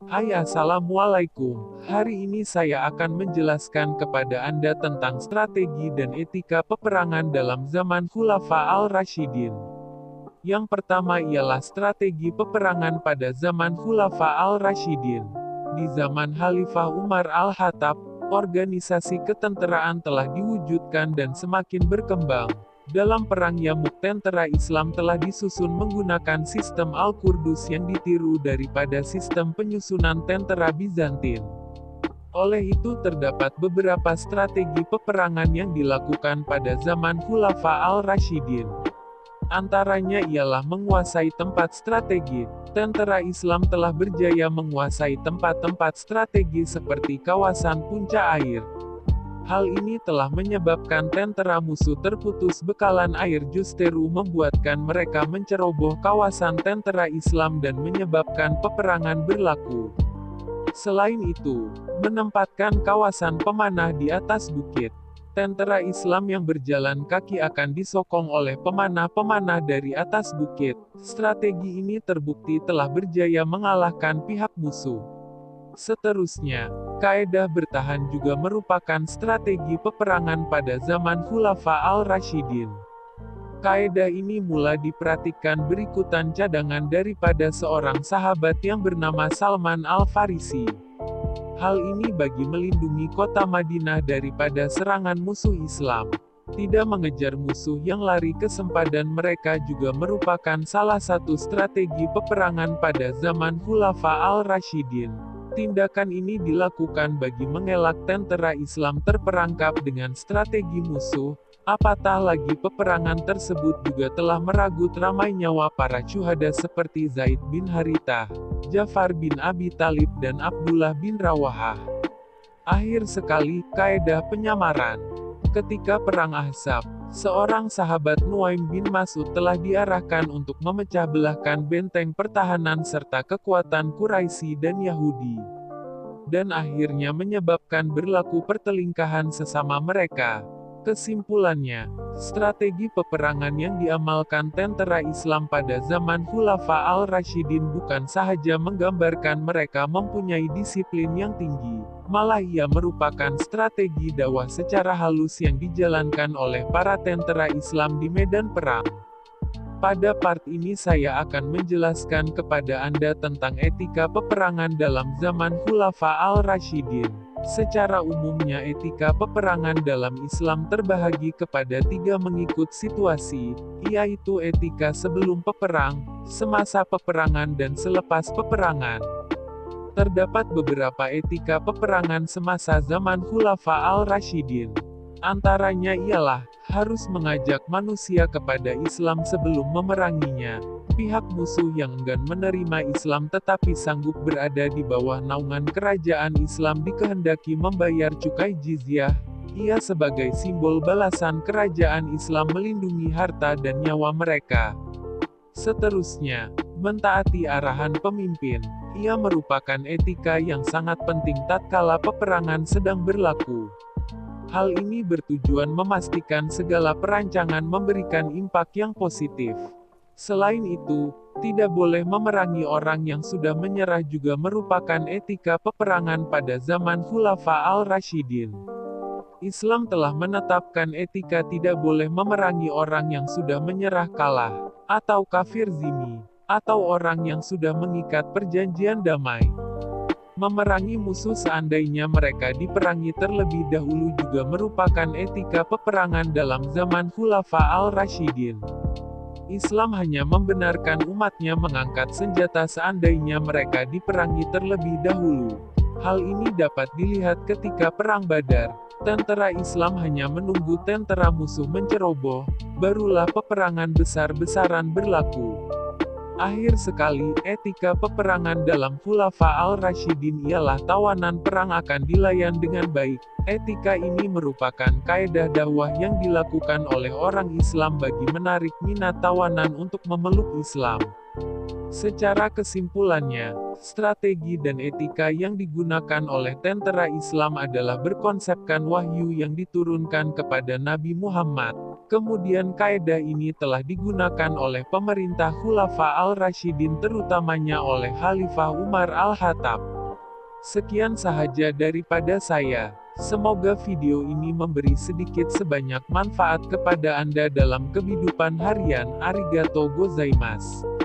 Hai, assalamualaikum. Hari ini saya akan menjelaskan kepada Anda tentang strategi dan etika peperangan dalam zaman Khulafa al-Rasyidin. Yang pertama ialah strategi peperangan pada zaman Khulafa al-Rasyidin. Di zaman Khalifah Umar al-Khattab, organisasi ketenteraan telah diwujudkan dan semakin berkembang. Dalam Perang Yarmouk, tentara Islam telah disusun menggunakan sistem Al-Qurdus yang ditiru daripada sistem penyusunan tentara Bizantin. Oleh itu terdapat beberapa strategi peperangan yang dilakukan pada zaman Khulafa al-Rasyidin. Antaranya ialah menguasai tempat strategis. Tentara Islam telah berjaya menguasai tempat-tempat strategis seperti kawasan Puncak Air. Hal ini telah menyebabkan tentara musuh terputus bekalan air, justru membuatkan mereka menceroboh kawasan tentara Islam dan menyebabkan peperangan berlaku. Selain itu, menempatkan kawasan pemanah di atas bukit. Tentara Islam yang berjalan kaki akan disokong oleh pemanah-pemanah dari atas bukit. Strategi ini terbukti telah berjaya mengalahkan pihak musuh. Seterusnya, kaedah bertahan juga merupakan strategi peperangan pada zaman Khulafa al-Rasyidin. Kaedah ini mula diperhatikan berikutan cadangan daripada seorang sahabat yang bernama Salman al-Farisi. Hal ini bagi melindungi kota Madinah daripada serangan musuh Islam. Tidak mengejar musuh yang lari ke sempadan mereka juga merupakan salah satu strategi peperangan pada zaman Khulafa al-Rasyidin. Tindakan ini dilakukan bagi mengelak tentara Islam terperangkap dengan strategi musuh, apatah lagi peperangan tersebut juga telah meragut ramai nyawa para syuhada seperti Zaid bin Harithah, Ja'far bin Abi Thalib dan Abdullah bin Rawahah. Akhir sekali, kaedah penyamaran. Ketika Perang Ahzab, seorang sahabat Nuaim bin Mas'ud telah diarahkan untuk memecah belahkan benteng pertahanan serta kekuatan Quraisy dan Yahudi. Dan akhirnya menyebabkan berlaku pertelingkahan sesama mereka. Kesimpulannya, strategi peperangan yang diamalkan tentara Islam pada zaman Khulafa al-Rasyidin bukan sahaja menggambarkan mereka mempunyai disiplin yang tinggi, malah ia merupakan strategi dakwah secara halus yang dijalankan oleh para tentara Islam di medan perang. Pada part ini saya akan menjelaskan kepada Anda tentang etika peperangan dalam zaman Khulafa al-Rasyidin. Secara umumnya etika peperangan dalam Islam terbahagi kepada 3 mengikut situasi, yaitu etika sebelum peperang, semasa peperangan dan selepas peperangan. Terdapat beberapa etika peperangan semasa zaman Khulafa al-Rasyidin. Antaranya ialah, harus mengajak manusia kepada Islam sebelum memeranginya. Pihak musuh yang enggan menerima Islam tetapi sanggup berada di bawah naungan kerajaan Islam dikehendaki membayar cukai jizyah. Ia sebagai simbol balasan kerajaan Islam melindungi harta dan nyawa mereka. Seterusnya, mentaati arahan pemimpin. Ia merupakan etika yang sangat penting tatkala peperangan sedang berlaku. Hal ini bertujuan memastikan segala perancangan memberikan impak yang positif. Selain itu, tidak boleh memerangi orang yang sudah menyerah juga merupakan etika peperangan pada zaman Khulafa al-Rasyidin. Islam telah menetapkan etika tidak boleh memerangi orang yang sudah menyerah kalah, atau kafir zimmi, atau orang yang sudah mengikat perjanjian damai. Memerangi musuh seandainya mereka diperangi terlebih dahulu juga merupakan etika peperangan dalam zaman Khulafa al-Rasyidin. Islam hanya membenarkan umatnya mengangkat senjata seandainya mereka diperangi terlebih dahulu. Hal ini dapat dilihat ketika Perang Badar. Tentara Islam hanya menunggu tentara musuh menceroboh, barulah peperangan besar-besaran berlaku. Akhir sekali, etika peperangan dalam Khulafa al-Rasyidin ialah tawanan perang akan dilayan dengan baik. Etika ini merupakan kaedah dakwah yang dilakukan oleh orang Islam bagi menarik minat tawanan untuk memeluk Islam. Secara kesimpulannya, strategi dan etika yang digunakan oleh tentara Islam adalah berkonsepkan wahyu yang diturunkan kepada Nabi Muhammad. Kemudian kaedah ini telah digunakan oleh pemerintah Khulafa al-Rasyidin terutamanya oleh Khalifah Umar al-Khattab. Sekian sahaja daripada saya. Semoga video ini memberi sedikit sebanyak manfaat kepada Anda dalam kehidupan harian. Arigatou gozaimasu.